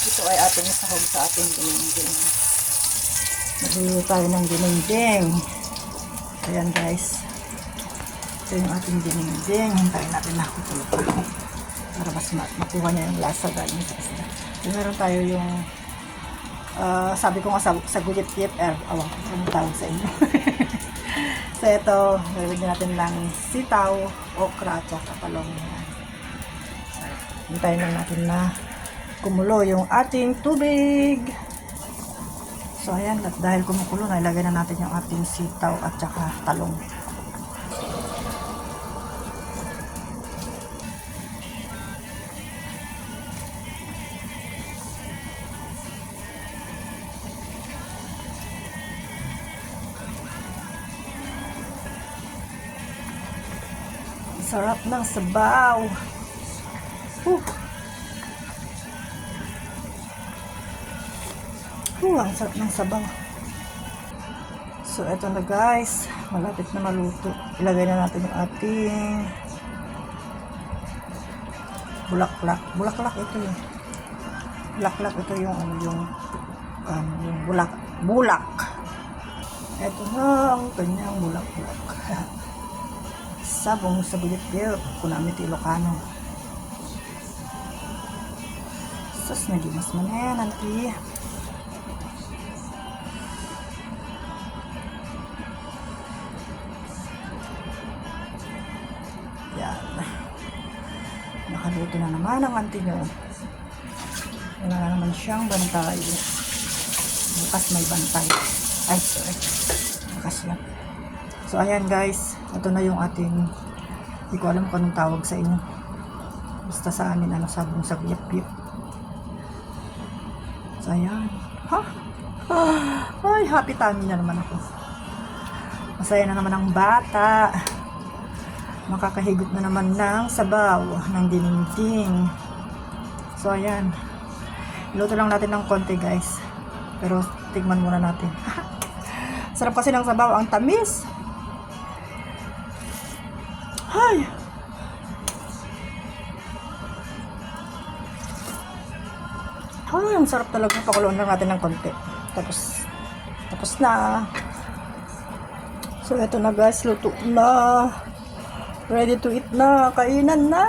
Ito ay ating sahog sa ating dinding. Magluluto tayo ng dinding. Ayan guys. Ito yung ating dinding. Hintayin natin na kukulo pa. Para mas makuha niya yung lasa galing sa isda. So, meron tayo yung sabi ko nga sa gulip-tip awang ang tawag sa inyo. So ito, lalagyan natin lang sitaw, okra, at talong. So, hintayin lang natin na kumulo yung ating tubig. So ayan, at dahil kumukulo na, ilagay na natin yung ating sitaw at saka talong. Sarap ng sabaw. Ang sarap ng sabaw. So, eto na guys. Malapit na maluto. Ilagay na natin yung ating bulaklak. Bulaklak ito yung bulaklak ito yung yung bulak. Eto na ang kanyang bulak-bulak. Sabong sa bulit-bulit. Kunamit Ilocano. Sus, nagimas mo na yan, auntie. Yan. Nakaluto na naman ang auntie nyo. Wala na naman siyang bantay. Bukas may bantay. Ay, sorry. Bukas yan. So, ayan guys. Ito na yung ating, hindi ko alam kung anong tawag sa inyo. Basta sa amin, sabong sa biyap-biyap. So, ayan. Ay, happy tummy na naman ako. Masaya na naman ang bata. Makakahigot na naman ng sabaw, ng dinding. So, ayan. Luto lang natin ng konti guys. Pero, tigman muna natin. Sarap kasi ng sabaw, ang tamis. Ay! Ay, ang sarap talaga. Pakuluan lang natin ng konti. Tapos na. So, eto na guys. Luto na. Ready to eat na. Kainan na.